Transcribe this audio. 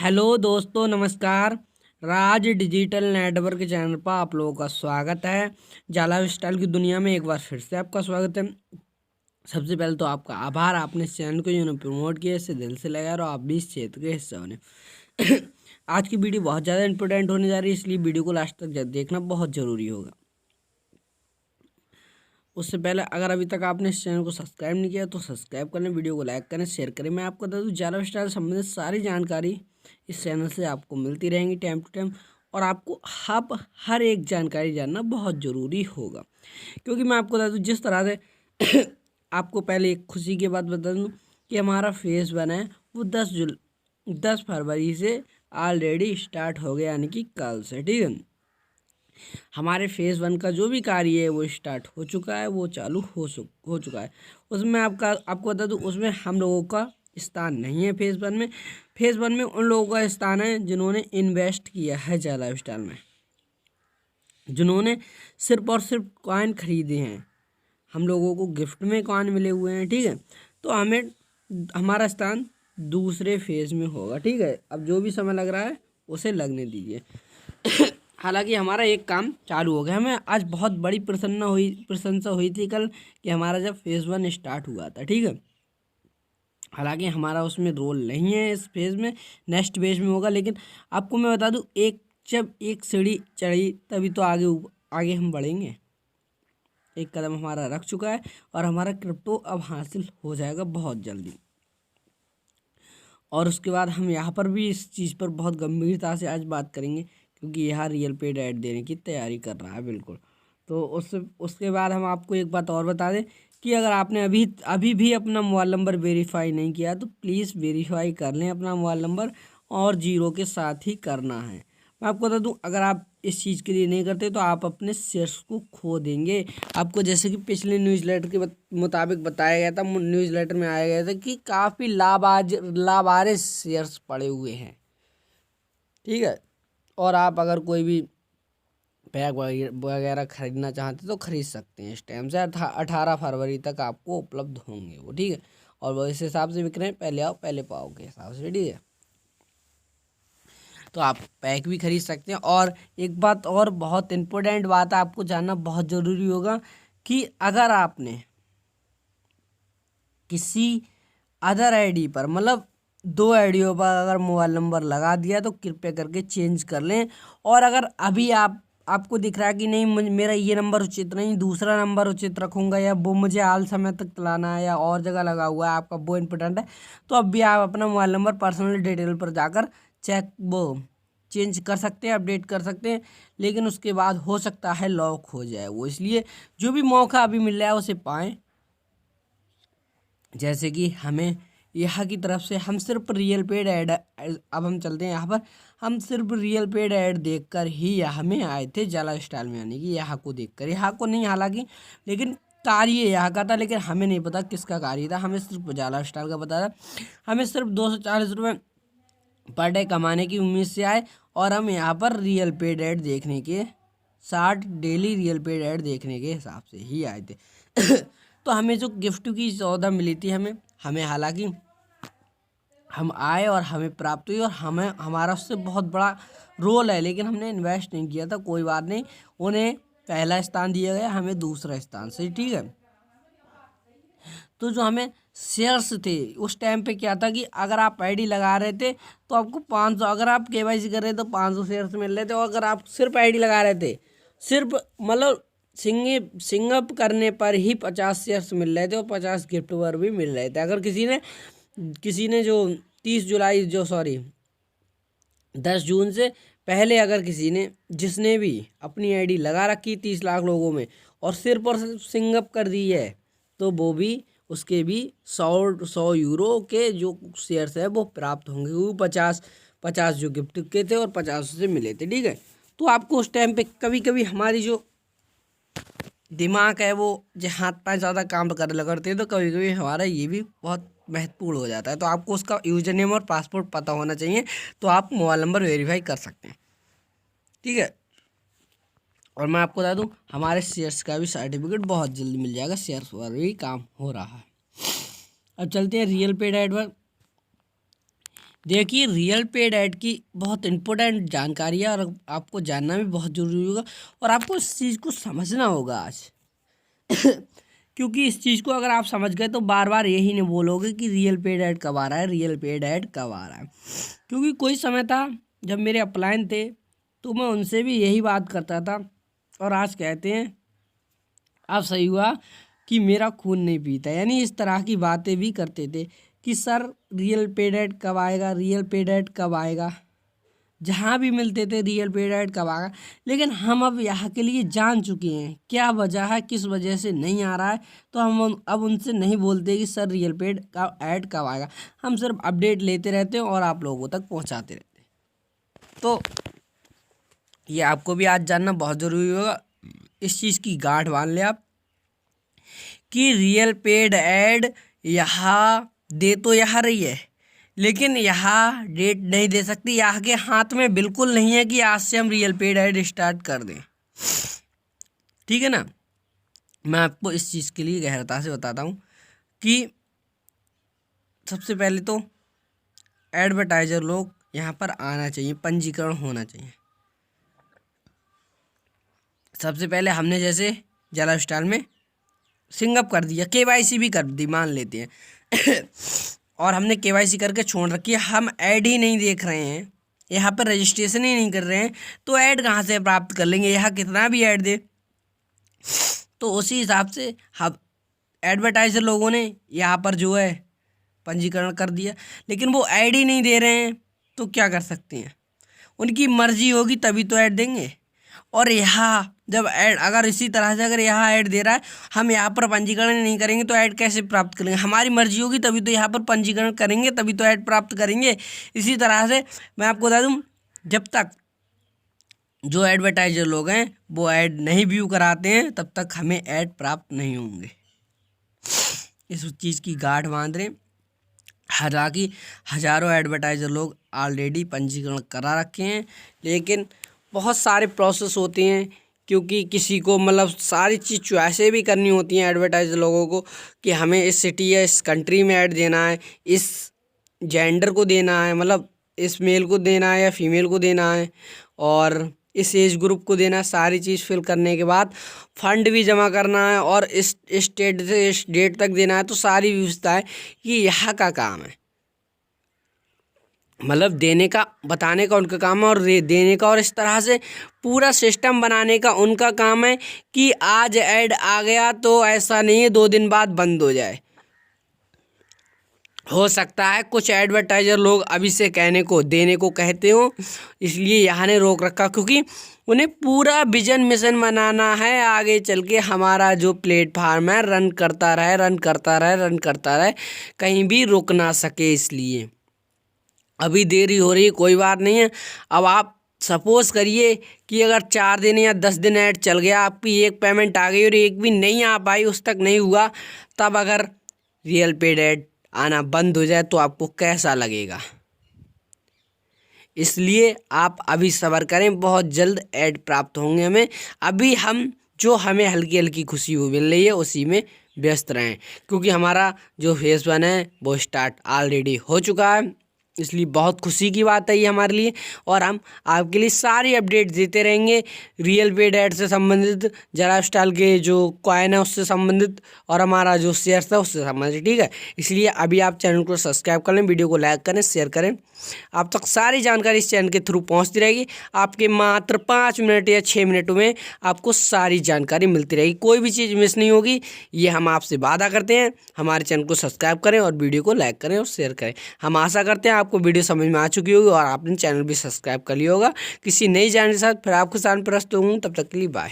Hello दोस्तों, नमस्कार। राज digital network channel पर आप लोगों का स्वागत है। जाला स्टाइल की दुनिया में एक बार फिर से आपका स्वागत है। सबसे पहले तो आपका आभार, आपने इस चैनल को जो प्रमोट किया, इससे दिल से लगा और आप भी इस क्षेत्र के हिस्सा बने। आज की वीडियो बहुत ज़्यादा इंपॉर्टेंट होने जा रही है, इसलिए वीडियो को लास्ट तक देखना बहुत ज़रूरी होगा। उससे पहले अगर अभी तक आपने इस चैनल को सब्सक्राइब नहीं किया तो सब्सक्राइब करें, वीडियो को लाइक करें, शेयर करें। मैं आपको बता दूं, जाला स्टाइल संबंधित सारी जानकारी इस चैनल से आपको मिलती रहेंगी टाइम टू टाइम, और आपको हर एक जानकारी जानना बहुत ज़रूरी होगा। क्योंकि मैं आपको बता दूं, जिस तरह से आपको पहले एक खुशी की बात बता दूं कि हमारा फेस बना है वो 10 फरवरी से ऑलरेडी स्टार्ट हो गया, यानी कि कल से। ठीक है, हमारे फेज़ 1 का जो भी कार्य है वो स्टार्ट हो चुका है, वो चालू हो चुका है। उसमें आपको बता दूं, उसमें हम लोगों का स्थान नहीं है। फेज़ 1 में उन लोगों का स्थान है जिन्होंने इन्वेस्ट किया है जाला स्टाइल में, जिन्होंने सिर्फ और सिर्फ कॉइन खरीदे हैं। हम लोगों को गिफ्ट में कॉइन मिले हुए हैं। ठीक है, तो हमारा स्थान दूसरे फेज़ में होगा। ठीक है, अब जो भी समय लग रहा है उसे लगने दीजिए। हालांकि हमारा एक काम चालू हो गया। हमें आज बहुत बड़ी प्रशंसा हुई थी कल कि हमारा जब फेज़ 1 स्टार्ट हुआ था। ठीक है, हालांकि हमारा उसमें रोल नहीं है इस फेज़ में, नेक्स्ट फेज़ में होगा। लेकिन आपको मैं बता दूं, जब एक सीढ़ी चढ़ी तभी तो आगे हम बढ़ेंगे। एक कदम हमारा रख चुका है और हमारा क्रिप्टो अब हासिल हो जाएगा बहुत जल्दी। और उसके बाद हम यहाँ पर भी इस चीज़ पर बहुत गंभीरता से आज बात करेंगे, क्योंकि यहाँ रियल पेड ऐड देने की तैयारी कर रहा है बिल्कुल। तो उसके बाद हम आपको एक बात और बता दें कि अगर आपने अभी भी अपना मोबाइल नंबर वेरीफाई नहीं किया तो प्लीज़ वेरीफाई कर लें अपना मोबाइल नंबर, और 0 के साथ ही करना है। मैं आपको बता दूं, अगर आप इस चीज़ के लिए नहीं करते तो आप अपने शेयर्स को खो देंगे। आपको जैसे कि पिछले न्यूज़लेटर के मुताबिक बताया गया था, न्यूज़लेटर में आया गया था कि काफ़ी लावारिस शेयर्स पड़े हुए हैं। ठीक है, और आप अगर कोई भी बैग वगैरह खरीदना चाहते तो खरीद सकते हैं। इस टाइम से 18 फरवरी तक आपको उपलब्ध होंगे वो। ठीक है, और वो इस हिसाब से बिक रहे हैं, पहले आओ पहले पाओ के हिसाब से। ठीक है, तो आप पैक भी खरीद सकते हैं। और एक बात और, बहुत इम्पोर्टेंट बात आपको जानना बहुत ज़रूरी होगा कि अगर आपने किसी अदर आईडी पर, मतलब 2 आईडियों पर अगर मोबाइल नंबर लगा दिया तो कृपया करके चेंज कर लें। और अगर अभी आपको दिख रहा है कि नहीं, मेरा ये नंबर उचित नहीं, दूसरा नंबर उचित रखूँगा, या वो मुझे हाल समय तक चलाना है, या और जगह लगा हुआ है आपका, वो इम्पोर्टेंट है, तो अब भी आप अपना मोबाइल नंबर पर्सनल डिटेल पर जाकर चेंज कर सकते हैं, अपडेट कर सकते हैं। लेकिन उसके बाद हो सकता है लॉक हो जाए वो, इसलिए जो भी मौका अभी मिल रहा है उसे पाएँ। जैसे कि हमें यहाँ की तरफ से हम सिर्फ रियल पेड ऐड, अब हम चलते हैं यहाँ पर, हम सिर्फ रियल पेड ऐड देखकर ही यहाँ में आए थे जाला स्टाइल में, यानी कि यहाँ को देखकर, यहाँ को नहीं हालांकि, लेकिन कार्य यहाँ का था, लेकिन हमें नहीं पता किसका कार्य था, हमें सिर्फ जाला स्टाइल का पता था। हमें सिर्फ 240 रुपये पर डे कमाने की उम्मीद से आए, और हम यहाँ पर रियल पेड ऐड देखने के 60 डेली रियल पेड ऐड देखने के हिसाब से ही आए थे। तो हमें जो गिफ्ट की सौदा मिली थी, हमें हालांकि हम आए और हमें प्राप्त हुई, और हमारा उससे बहुत बड़ा रोल है, लेकिन हमने इन्वेस्ट नहीं किया था। कोई बात नहीं, उन्हें पहला स्थान दिया गया, हमें दूसरा स्थान से। ठीक है, तो जो हमें शेयर्स थे उस टाइम पे क्या था कि अगर आप आईडी लगा रहे थे तो आपको 500, अगर आप केवाईसी कर रहे थे तो 500 शेयर्स मिल रहे थे। और अगर आप सिर्फ आईडी लगा रहे थे, सिर्फ मतलब सिंगअप करने पर ही 50 शेयर्स मिल रहे थे, और 50 गिफ्ट वर भी मिल रहे थे। अगर किसी ने जो 10 जून से पहले अगर जिसने भी अपनी आईडी लगा रखी 30 लाख लोगों में और सिर्फ सिंगअप कर दी है, तो वो भी उसके भी 100 यूरो के जो शेयर्स है वो प्राप्त होंगे। वो 50 जो गिफ्ट के थे और 50 से मिले थे। ठीक है, तो आपको उस टाइम पे कभी कभी हमारी जो दिमाग है वो जो हाथ पैर ज़्यादा काम करने लगते हैं, तो कभी कभी हमारा ये भी बहुत महत्वपूर्ण हो जाता है। तो आपको उसका यूजर नेम और पासवर्ड पता होना चाहिए, तो आप मोबाइल नंबर वेरीफाई कर सकते हैं। ठीक है, और मैं आपको बता दूं, हमारे शेयर्स का भी सर्टिफिकेट बहुत जल्दी मिल जाएगा, शेयर्स पर भी काम हो रहा है। अब चलते हैं रियल पेड ऐड पर। देखिए, रियल पेड ऐड की बहुत इम्पोर्टेंट जानकारी है और आपको जानना भी बहुत ज़रूरी होगा और आपको इस चीज़ को समझना होगा आज। क्योंकि इस चीज़ को अगर आप समझ गए तो बार बार यही नहीं बोलोगे कि रियल पेड ऐड कब आ रहा है, रियल पेड ऐड कब आ रहा है। क्योंकि कोई समय था जब मेरे अपलाइन थे तो मैं उनसे भी यही बात करता था और आज कहते हैं अब सही हुआ कि मेरा खून नहीं पीता, यानी इस तरह की बातें भी करते थे कि सर रियल पेड ऐड कब आएगा, रियल पेड ऐड कब आएगा। जहाँ भी मिलते थे रियल पेड ऐड कब आएगा। लेकिन हम अब यहाँ के लिए जान चुके हैं क्या वजह है, किस वजह से नहीं आ रहा है, तो हम अब उनसे नहीं बोलते कि सर रियल पेड का ऐड कब आएगा। हम सिर्फ अपडेट लेते रहते हैं और आप लोगों तक पहुँचाते रहते हैं। तो ये आपको भी आज जानना बहुत ज़रूरी होगा। इस चीज़ की गांठ बांध ले आप कि रियल पेड ऐड यहाँ दे तो यहाँ रही है, लेकिन यहाँ डेट नहीं दे सकती। यहाँ के हाथ में बिल्कुल नहीं है कि आज से हम रियल पेड ऐड स्टार्ट कर दें, ठीक है ना। मैं आपको इस चीज़ के लिए गहरता से बताता हूँ कि सबसे पहले तो एडवर्टाइज़र लोग यहाँ पर आना चाहिए, पंजीकरण होना चाहिए। सबसे पहले हमने जैसे जला स्टाइल में सिंगअप कर दिया, केवाईसी भी कर दी, मान लेते हैं और हमने केवाईसी करके छोड़ रखी है, हम ऐड ही नहीं देख रहे हैं, यहाँ पर रजिस्ट्रेशन ही नहीं कर रहे हैं, तो ऐड कहाँ से प्राप्त कर लेंगे। यहाँ कितना भी ऐड दे तो उसी हिसाब से हम एडवर्टाइज़र लोगों ने यहाँ पर जो है पंजीकरण कर दिया, लेकिन वो ऐड ही नहीं दे रहे हैं तो क्या कर सकते हैं। उनकी मर्जी होगी तभी तो ऐड देंगे। और यहाँ जब ऐड अगर इसी तरह से अगर यहाँ ऐड दे रहा है, हम यहाँ पर पंजीकरण नहीं करेंगे तो ऐड कैसे प्राप्त करेंगे। हमारी मर्जी होगी तभी तो यहाँ पर पंजीकरण करेंगे, तभी तो ऐड प्राप्त करेंगे। इसी तरह से मैं आपको बता दूँ, जब तक जो एडवर्टाइजर लोग हैं वो ऐड नहीं व्यू कराते हैं तब तक हमें ऐड प्राप्त नहीं होंगे। इस चीज़ की गांठ बांध रहे। हालांकि हज़ारों एडवर्टाइज़र लोग ऑलरेडी पंजीकरण करा रखे हैं, लेकिन बहुत सारे प्रोसेस होते हैं, क्योंकि किसी को मतलब सारी चीज़ चॉइसें भी करनी होती हैं एडवर्टाइज़र लोगों को कि हमें इस सिटी या इस कंट्री में ऐड देना है, इस जेंडर को देना है, मतलब इस मेल को देना है या फीमेल को देना है, और इस एज ग्रुप को देना है। सारी चीज़ फिल करने के बाद फंड भी जमा करना है और इस डेट से इस डेट तक देना है। तो सारी व्यवस्था है कि यहाँ का काम है, मतलब देने का बताने का उनका काम है और देने का, और इस तरह से पूरा सिस्टम बनाने का उनका काम है कि आज ऐड आ गया तो ऐसा नहीं है 2 दिन बाद बंद हो जाए। हो सकता है कुछ एडवर्टाइज़र लोग अभी से कहने को देने को कहते हो, इसलिए यहाँ ने रोक रखा, क्योंकि उन्हें पूरा विजन मिशन बनाना है आगे चल के हमारा जो प्लेटफार्म है रन करता रहे, रन करता रहे, रन करता रहे, कहीं भी रुक ना सके। इसलिए अभी देरी हो रही, कोई बात नहीं है। अब आप सपोज़ करिए कि अगर 4 दिन या 10 दिन ऐड चल गया, आपकी एक पेमेंट आ गई और एक भी नहीं आ पाई, उस तक नहीं हुआ, तब अगर रियल पेड ऐड आना बंद हो जाए तो आपको कैसा लगेगा। इसलिए आप अभी सब्र करें, बहुत जल्द ऐड प्राप्त होंगे हमें। अभी हम जो हमें हल्की हल्की खुशी मिल रही है उसी में व्यस्त रहें, क्योंकि हमारा जो फेज़ 1 है वो स्टार्ट ऑलरेडी हो चुका है। इसलिए बहुत खुशी की बात है ये हमारे लिए, और हम आपके लिए सारी अपडेट देते रहेंगे रियल पेड ऐड से संबंधित, जरा स्टाइल के जो कॉइन है उससे संबंधित, और हमारा जो शेयर्स है उससे संबंधित, ठीक है। इसलिए अभी आप चैनल को सब्सक्राइब कर लें, वीडियो को लाइक करें, शेयर करें। आप तक सारी जानकारी इस चैनल के थ्रू पहुंचती रहेगी। आपके मात्र 5 मिनट या 6 मिनट में आपको सारी जानकारी मिलती रहेगी, कोई भी चीज़ मिस नहीं होगी, ये हम आपसे वादा करते हैं। हमारे चैनल को सब्सक्राइब करें और वीडियो को लाइक करें और शेयर करें। हम आशा करते हैं आपको वीडियो समझ में आ चुकी होगी और आपने चैनल भी सब्सक्राइब कर लिया होगा। किसी नई जानकारी के साथ फिर आपके साथ प्रस्तुत हूँ, तब तक के लिए बाय।